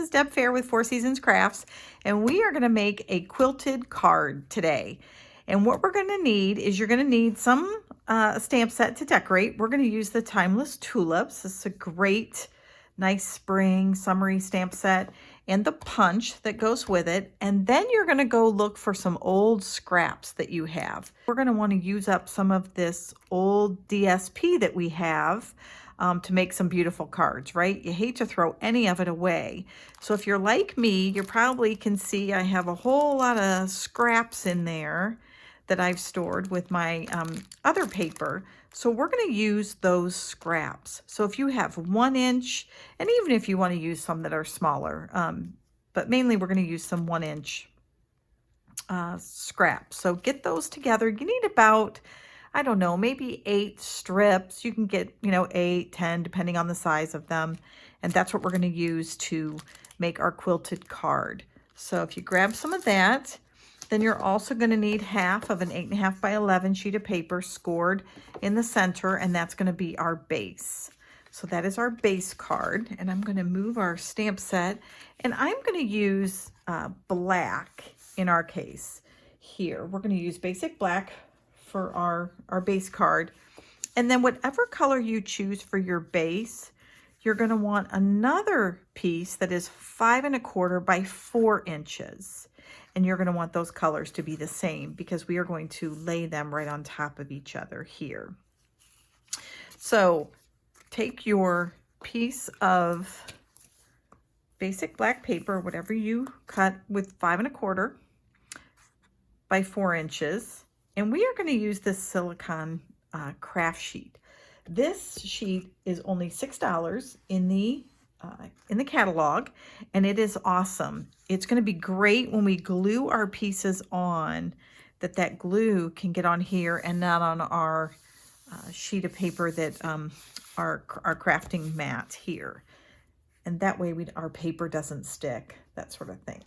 is Deb Fair with Four Seasons Crafts, and we are going to make a quilted card today. And what we're going to need is you're going to need some stamp set to decorate. We're going to use the Timeless Tulips. This is a great, nice spring summery stamp set, and the punch that goes with it. And then you're going to go look for some old scraps that you have. We're going to want to use up some of this old DSP that we have to make some beautiful cards, right? You hate to throw any of it away. So if you're like me, you probably can see I have a whole lot of scraps in there that I've stored with my other paper. So we're going to use those scraps. So if you have 1 inch, and even if you want to use some that are smaller, but mainly we're going to use some 1 inch scraps. So get those together. You need about, I don't know, maybe 8 strips. You can get, 8, 10, depending on the size of them. And that's what we're going to use to make our quilted card. So if you grab some of that, then you're also going to need half of an 8.5 by 11 sheet of paper scored in the center, and that's going to be our base. So that is our base card, and I'm going to move our stamp set, and I'm going to use black in our case here. We're going to use basic black for our base card, and then whatever color you choose for your base, you're going to want another piece that is 5 1/4 by 4 inches. And you're going to want those colors to be the same because we are going to lay them right on top of each other here. So take your piece of basic black paper, whatever you cut with 5 1/4 by 4 inches, and we are going to use this silicone craft sheet. This sheet is only $6 in the catalog, and it is awesome. It's going to be great when we glue our pieces on, that glue can get on here and not on our sheet of paper that our crafting mat here. And that way our paper doesn't stick, that sort of thing.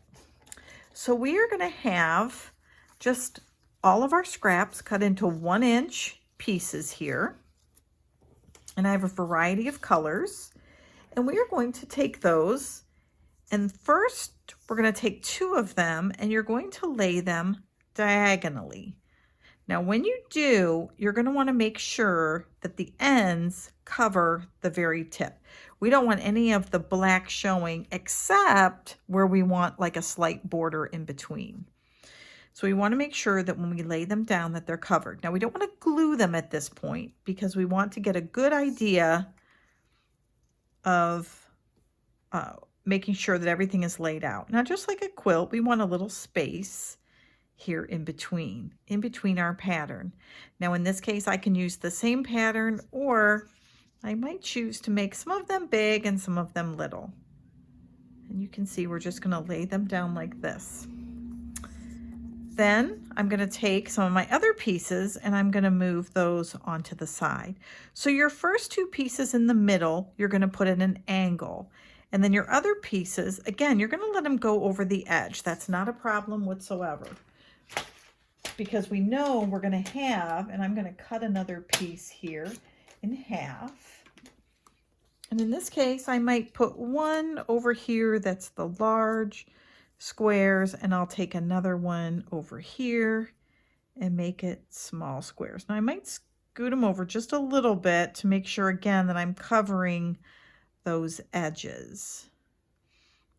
So we are going to have just all of our scraps cut into 1 inch pieces here. And I have a variety of colors. And we are going to take those, and first we're going to take 2 of them, and you're going to lay them diagonally. Now when you do, you're going to want to make sure that the ends cover the very tip. We don't want any of the black showing except where we want like a slight border in between. So we want to make sure that when we lay them down that they're covered. Now we don't want to glue them at this point because we want to get a good idea of making sure that everything is laid out. Now, just like a quilt, we want a little space here in between our pattern. Now, in this case, I can use the same pattern, or I might choose to make some of them big and some of them little. And you can see we're just going to lay them down like this. Then I'm going to take some of my other pieces and I'm going to move those onto the side. So your first 2 pieces in the middle, you're going to put in an angle. And then your other pieces, again, you're going to let them go over the edge. That's not a problem whatsoever. Because we know we're going to have, and I'm going to cut another piece here in half. And in this case, I might put one over here that's the large squares, and I'll take another one over here and make it small squares. Now I might scoot them over just a little bit to make sure again that I'm covering those edges.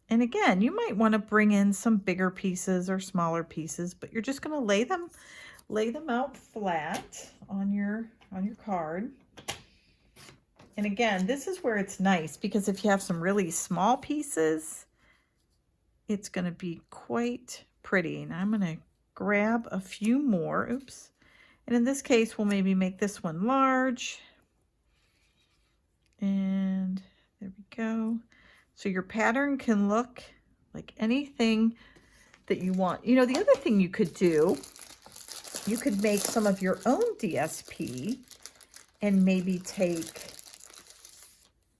And again, you might want to bring in some bigger pieces or smaller pieces, but you're just going to lay them out flat on your card. And again, this is where it's nice because if you have some really small pieces, it's going to be quite pretty. And I'm going to grab a few more. Oops. And in this case, we'll maybe make this one large. And there we go. So your pattern can look like anything that you want. You know, the other thing you could do, you could make some of your own DSP and maybe take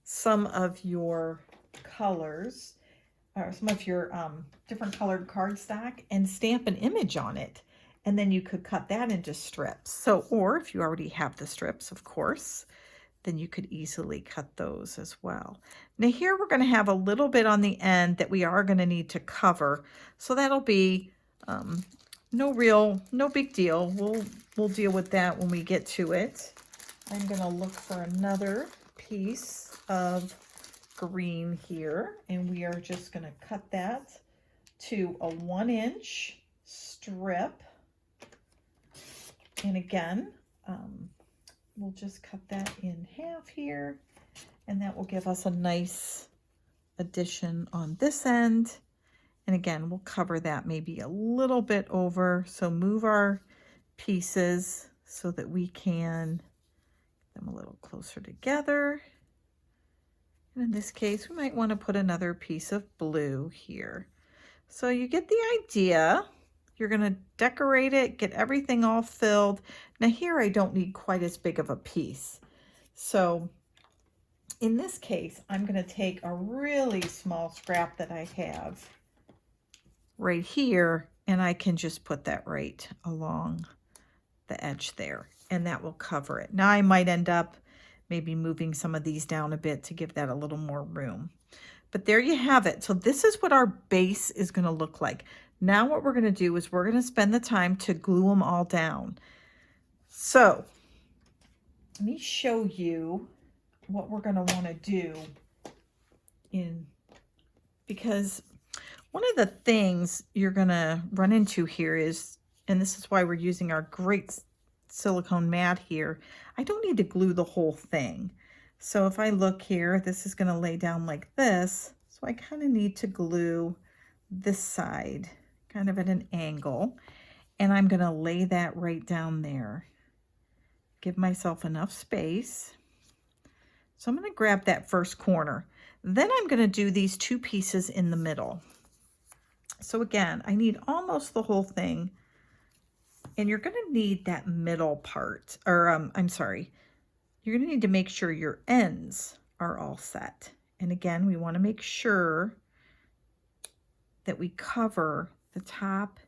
some of your colors or some of your different colored cardstock and stamp an image on it. And then you could cut that into strips. So, or if you already have the strips, of course, then you could easily cut those as well. Now here we're going to have a little bit on the end that we are going to need to cover. So that'll be no big deal. We'll deal with that when we get to it. I'm going to look for another piece of green here, and we are just going to cut that to a 1-inch strip. And again, we'll just cut that in half here, and that will give us a nice addition on this end. And again, we'll cover that maybe a little bit over. So move our pieces so that we can get them a little closer together. And in this case, we might want to put another piece of blue here. So you get the idea. You're going to decorate it, get everything all filled. Now here I don't need quite as big of a piece. So in this case, I'm going to take a really small scrap that I have right here, and I can just put that right along the edge there, and that will cover it. Now I might end up maybe moving some of these down a bit to give that a little more room. But there you have it. So this is what our base is going to look like. Now what we're going to do is we're going to spend the time to glue them all down. So let me show you what we're going to want to do because one of the things you're going to run into here is, and this is why we're using our great silicone mat here, I don't need to glue the whole thing. So if I look here, this is going to lay down like this. So I kind of need to glue this side kind of at an angle, and I'm going to lay that right down there. Give myself enough space. So I'm going to grab that first corner. Then I'm going to do these two pieces in the middle. So again, I need almost the whole thing, and you're going to need that middle part, or I'm sorry, you're going to need to make sure your ends are all set. And again, we want to make sure that we cover the top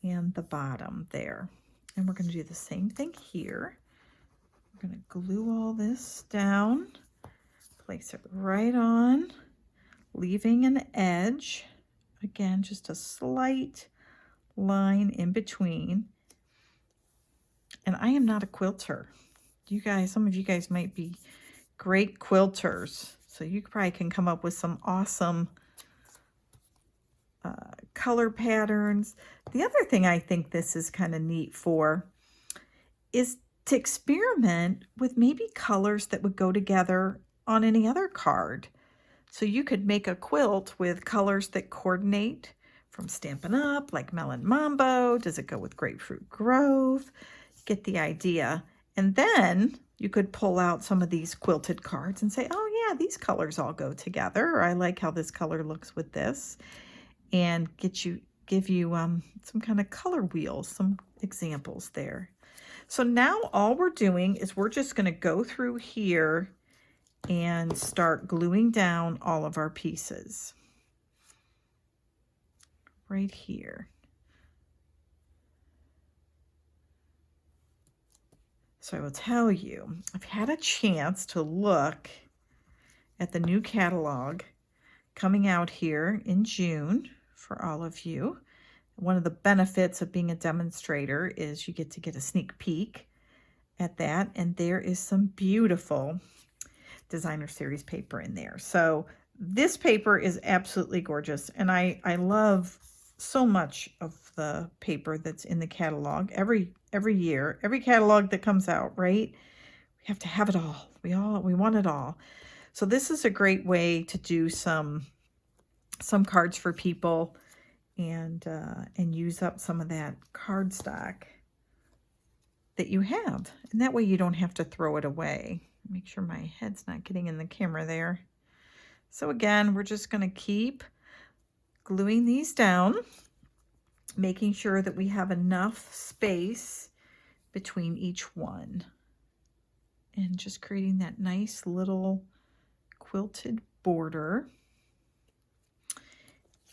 and the bottom there. And we're going to do the same thing here. We're going to glue all this down, place it right on, leaving an edge. Again, just a slight line in between. And I am not a quilter. You guys, some of you guys might be great quilters. So you probably can come up with some awesome color patterns. The other thing I think this is kind of neat for is to experiment with maybe colors that would go together on any other card. So you could make a quilt with colors that coordinate from Stampin' Up, like Melon Mambo. Does it go with Grapefruit Grove? Get the idea. And then you could pull out some of these quilted cards and say, oh yeah, these colors all go together. Or I like how this color looks with this. And give you some kind of color wheels, some examples there. So now all we're doing is we're just going to go through here and start gluing down all of our pieces right here. So I will tell you, I've had a chance to look at the new catalog coming out here in June for all of you. One of the benefits of being a demonstrator is you get to get a sneak peek at that, and there is some beautiful designer series paper in there. So this paper is absolutely gorgeous, and I love so much of the paper that's in the catalog. Every year, every catalog that comes out, right? We have to have it all. We want it all. So this is a great way to do some cards for people and use up some of that cardstock that you have. And that way you don't have to throw it away. Make sure my head's not getting in the camera there. So again, we're just going to keep gluing these down, making sure that we have enough space between each one. And just creating that nice little quilted border.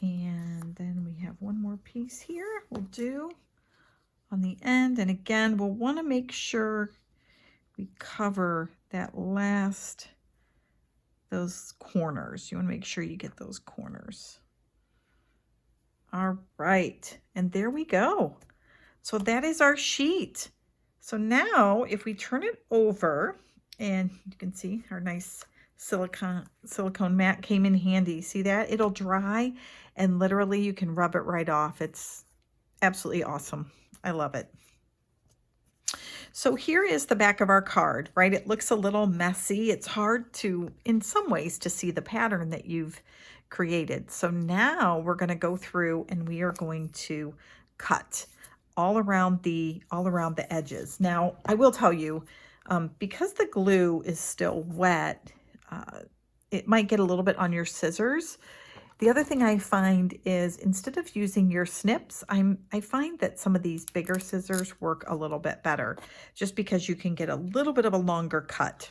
And then we have one more piece here we'll do on the end. And again, we'll want to make sure we cover that last, those corners. You want to make sure you get those corners. All right, and there we go. So that is our sheet. So now if we turn it over, and you can see our nice silicone mat came in handy. See that? It'll dry and literally you can rub it right off. It's absolutely awesome. I love it. So here is the back of our card, right? It looks a little messy. It's hard to, in some ways, to see the pattern that you've created. So now we're going to go through and we are going to cut all around the edges. Now, I will tell you, because the glue is still wet, it might get a little bit on your scissors. The other thing I find is instead of using your snips, I find that some of these bigger scissors work a little bit better just because you can get a little bit of a longer cut.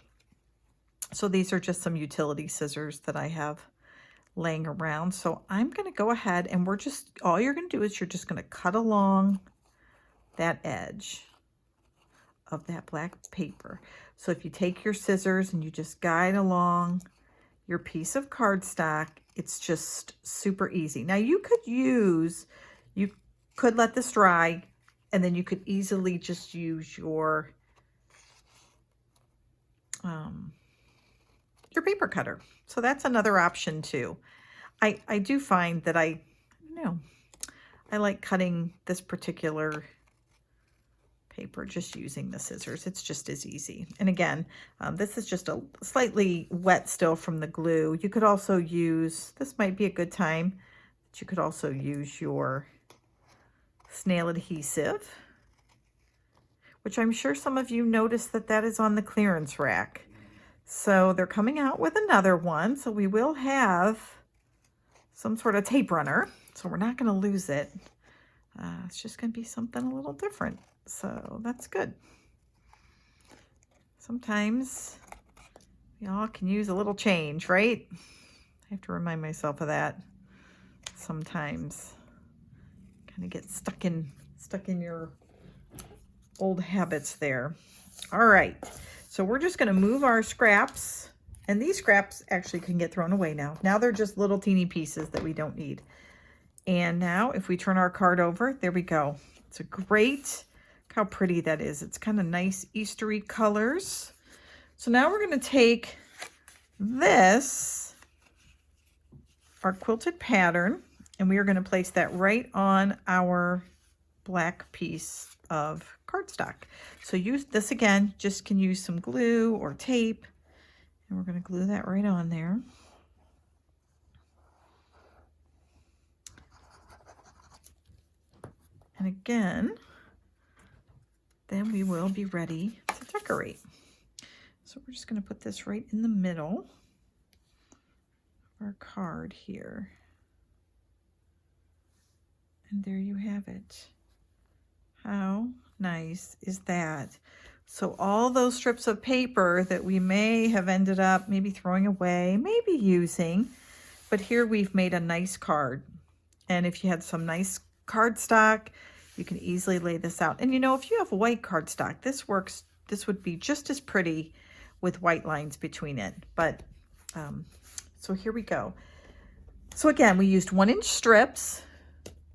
So these are just some utility scissors that I have laying around. So I'm going to go ahead and all you're going to do is you're just going to cut along that edge of that black paper. So if you take your scissors and you just guide along your piece of cardstock, it's just super easy. Now you could let this dry and then you could easily just use your paper cutter. So that's another option too. I do find that I like cutting this particular paper just using the scissors. It's just as easy. And again, this is just a slightly wet still from the glue. You could also use, this might be a good time, but you could also use your snail adhesive, which I'm sure some of you noticed that is on the clearance rack. So they're coming out with another one. So we will have some sort of tape runner. So we're not going to lose it. It's just going to be something a little different. So that's good. Sometimes we all can use a little change, right? I have to remind myself of that. Sometimes kind of get stuck in your old habits there. All right. So we're just going to move our scraps, and these scraps actually can get thrown away now. Now they're just little teeny pieces that we don't need. And now if we turn our card over, there we go. It's a great, look how pretty that is. It's kind of nice Eastery colors. So now we're going to take this, our quilted pattern, and we are going to place that right on our black piece of cardstock. So use this again, just can use some glue or tape, and we're going to glue that right on there. And again, then we will be ready to decorate. So we're just going to put this right in the middle of our card here. And there you have it. How nice is that? So all those strips of paper that we may have ended up maybe throwing away, maybe using, but here we've made a nice card. And if you had some nice cardstock, you can easily lay this out. And you know, if you have white cardstock, this works. This would be just as pretty with white lines between it. But so here we go. So again, we used 1-inch strips.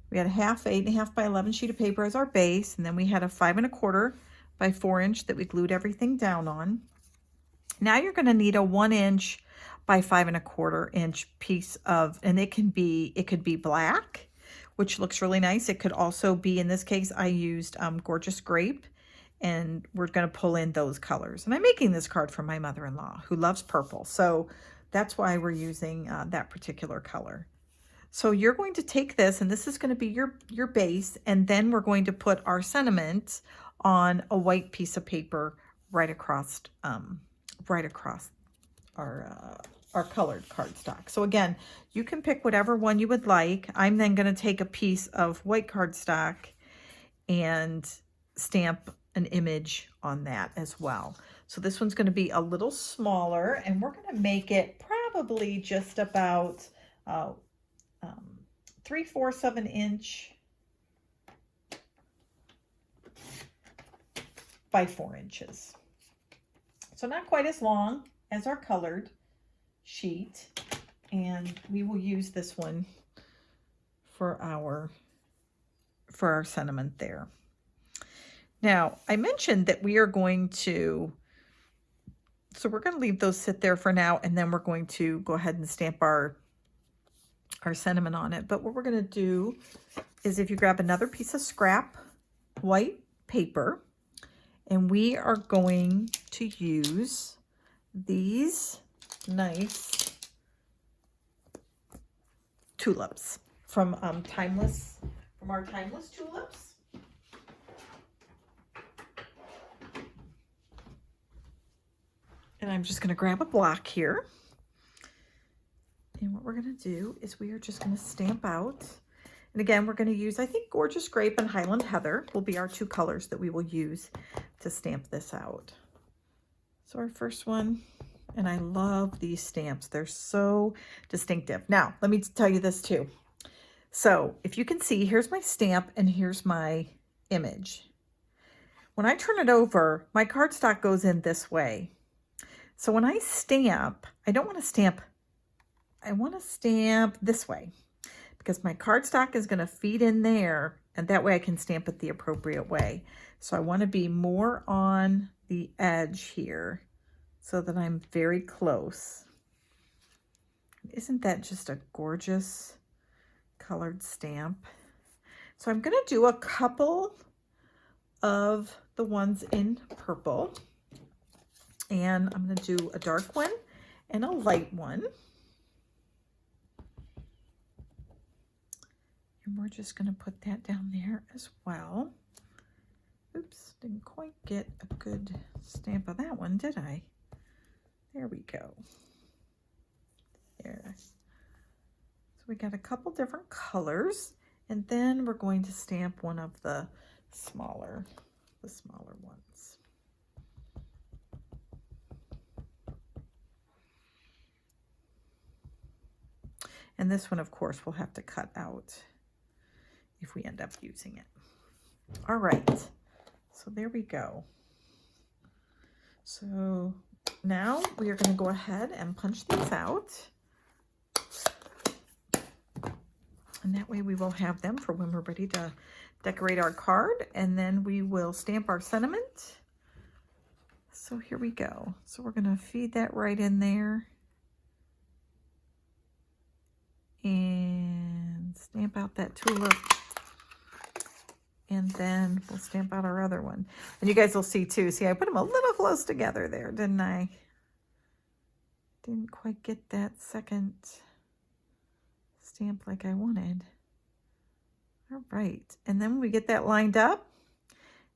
We had a 8.5 by 11 sheet of paper as our base, and then we had a 5 1/4 by 4 inch that we glued everything down on. Now you're going to need a 1 inch by 5 1/4 inch piece of, and it could be black, which looks really nice. It could also be, in this case, I used Gorgeous Grape, and we're going to pull in those colors. And I'm making this card for my mother-in-law who loves purple, so that's why we're using that particular color. So you're going to take this, and this is going to be your base, and then we're going to put our sentiment on a white piece of paper right across our colored cardstock. So again, you can pick whatever one you would like. I'm then going to take a piece of white cardstock and stamp an image on that as well. So this one's going to be a little smaller, and we're going to make it probably just about 3/4 of an inch by 4 inches. So not quite as long as our colored sheet. And we will use this one for our sentiment there. Now, I mentioned that we are going to, so we're going to leave those sit there for now, and then we're going to go ahead and stamp our sentiment on it. But what we're going to do is, if you grab another piece of scrap white paper, and we are going to use these nice tulips from our Timeless tulips. And I'm just going to grab a block here. And what we're going to do is we are just going to stamp out. And again, we're going to use, I think, Gorgeous Grape and Highland Heather will be our two colors that we will use to stamp this out. So our first one, and I love these stamps. They're so distinctive. Now, let me tell you this too. So if you can see, here's my stamp and here's my image. When I turn it over, my cardstock goes in this way. So when I stamp, I don't want to stamp, I want to stamp this way because my cardstock is going to feed in there, and that way I can stamp it the appropriate way. So I want to be more on the edge here so that I'm very close. Isn't that just a gorgeous colored stamp? So I'm going to do a couple of the ones in purple. And I'm going to do a dark one and a light one. And we're just going to put that down there as well. Oops, didn't quite get a good stamp of that one, did I? There we go. There. So we got a couple different colors, and then we're going to stamp one of the smaller ones. And this one, of course, we'll have to cut out if we end up using it. All right, so there we go. So now we are going to go ahead and punch these out. And that way we will have them for when we're ready to decorate our card. And then we will stamp our sentiment. So here we go. So we're going to feed that right in there. And stamp out that tulip, and then we'll stamp out our other one. And you guys will see too, see I put them a little close together there, didn't I? Didn't quite get that second stamp like I wanted. All right, and then we get that lined up,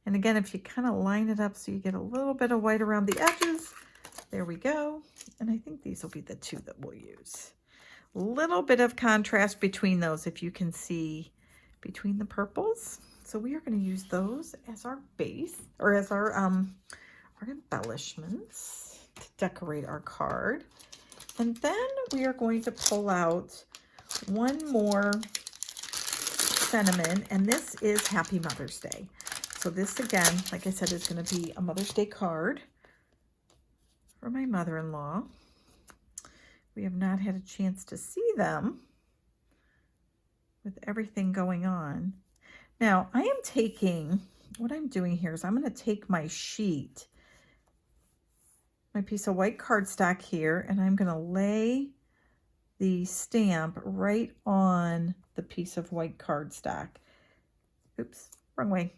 and again, if you kind of line it up so you get a little bit of white around the edges, there we go. And I think these will be the two that we'll use. Little bit of contrast between those, if you can see between the purples. So we are going to use those as our base, or as our embellishments to decorate our card. And then we are going to pull out one more sentiment, and this is Happy Mother's Day. So this, again, like I said, is going to be a Mother's Day card for my mother-in-law. We have not had a chance to see them with everything going on. Now, I am taking, what I'm doing here is I'm going to take my sheet, my piece of white cardstock here, and I'm going to lay the stamp right on the piece of white cardstock. Oops, wrong way.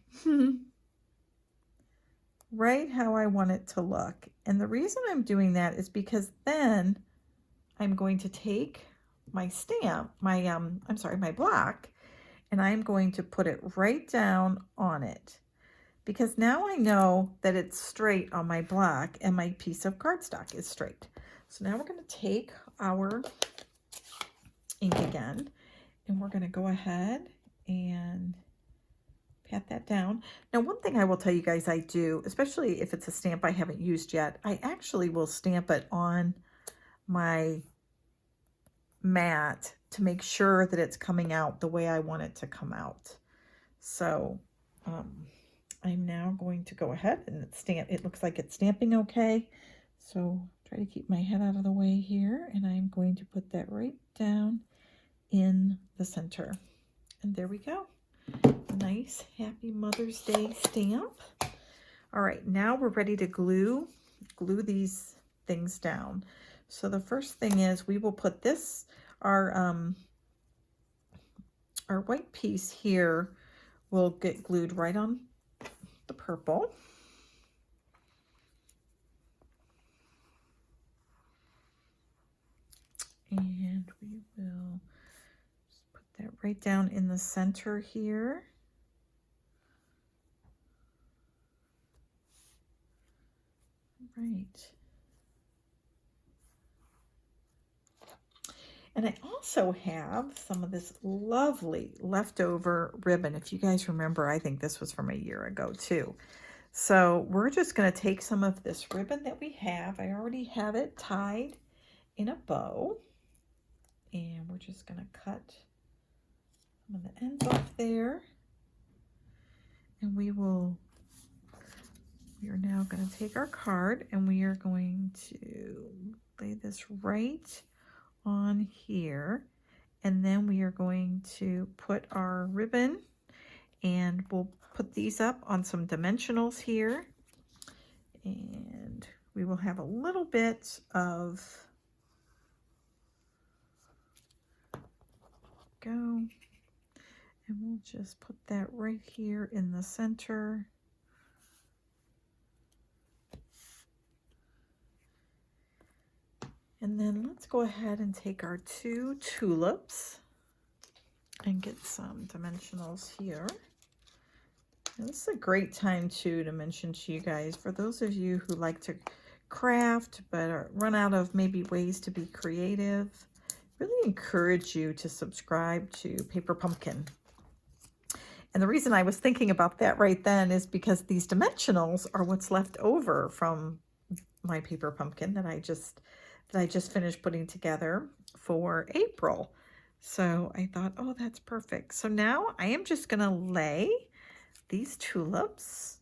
Right how I want it to look. And the reason I'm doing that is because then I'm going to take my stamp, my block, and I'm going to put it right down on it, because now I know that it's straight on my block and my piece of cardstock is straight. So now we're going to take our ink again, and we're going to go ahead and pat that down. Now, one thing I will tell you guys I do, especially if it's a stamp I haven't used yet, I actually will stamp it on my mat to make sure that it's coming out the way I want it to come out. So I'm now going to go ahead and stamp. It looks like it's stamping okay. So try to keep my head out of the way here, and I'm going to put that right down in the center. And there we go. Nice, happy Mother's Day stamp. All right, now we're ready to glue these things down. So the first thing is we will put this, our white piece here will get glued right on the purple. And we will just put that right down in the center here. Right. And I also have some of this lovely leftover ribbon. If you guys remember, I think this was from a year ago too. So we're just going to take some of this ribbon that we have. I already have it tied in a bow. And we're just going to cut some of the ends off there. And we are now going to take our card and we are going to lay this right on here. And then we are going to put our ribbon, and we'll put these up on some dimensionals here. And we will have a little bit of, and we'll just put that right here in the center. And then let's go ahead and take our 2 tulips and get some dimensionals here. Now, this is a great time too to mention to you guys, for those of you who like to craft but run out of maybe ways to be creative, really encourage you to subscribe to Paper Pumpkin. And the reason I was thinking about that right then is because these dimensionals are what's left over from my Paper Pumpkin that I just finished putting together for April. So I thought, oh, that's perfect. So now I am just going to lay these tulips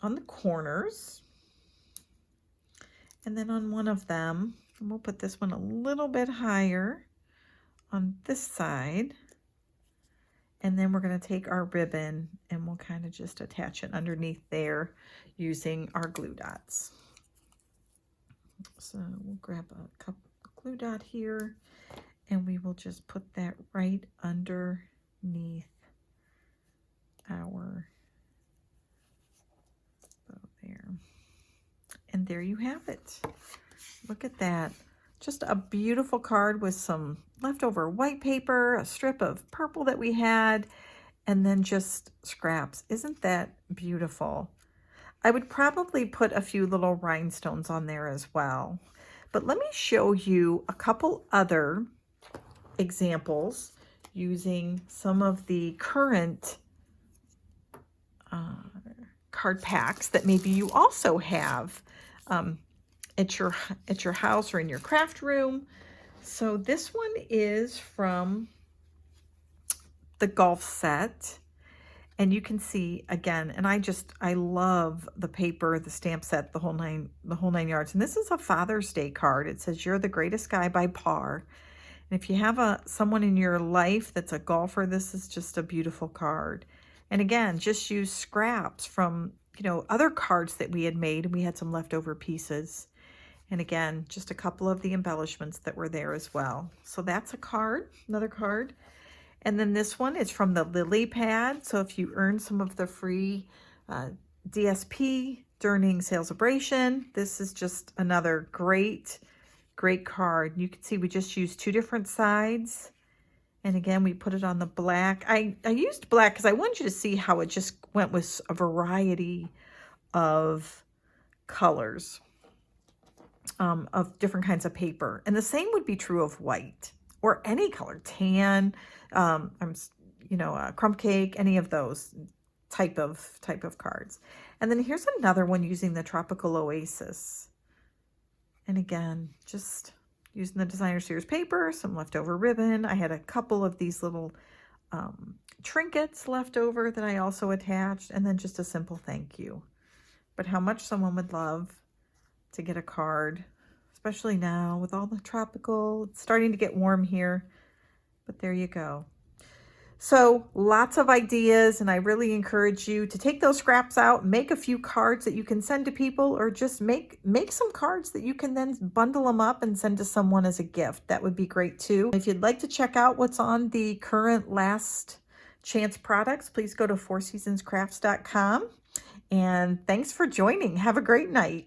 on the corners. And then on one of them, and we'll put this one a little bit higher on this side. And then we're going to take our ribbon and we'll kind of just attach it underneath there using our glue dots. So we'll grab a glue dot here and we will just put that right underneath our bow there. And there you have it. Look at that. Just a beautiful card with some leftover white paper, a strip of purple that we had, and then just scraps. Isn't that beautiful? I would probably put a few little rhinestones on there as well. But let me show you a couple other examples using some of the current card packs that maybe you also have at your house or in your craft room. So this one is from the golf set. And you can see again, and I love the paper, the stamp set, the whole nine yards. And this is a Father's Day card. It says, "You're the greatest guy by par." And if you have someone in your life that's a golfer, this is just a beautiful card. And again, just use scraps from, other cards that we had made, and we had some leftover pieces. And again, just a couple of the embellishments that were there as well. So that's a card, another card. And then this one is from the Lily Pad. So if you earn some of the free DSP during Celebration, this is just another great card. You can see we just used 2 different sides. And again, we put it on the black. I used black because I wanted you to see how it just went with a variety of colors, of different kinds of paper. And the same would be true of white or any color, tan, crumb cake, any of those type of cards. And then here's another one using the Tropical Oasis. And again, just using the Designer Series paper, some leftover ribbon. I had a couple of these little trinkets left over that I also attached, and then just a simple thank you. But how much someone would love to get a card, especially now with all the tropical. It's starting to get warm here, but there you go. So lots of ideas, and I really encourage you to take those scraps out, make a few cards that you can send to people, or just make some cards that you can then bundle them up and send to someone as a gift. That would be great too. If you'd like to check out what's on the current last chance products, please go to fourseasonscrafts.com. And thanks for joining. Have a great night.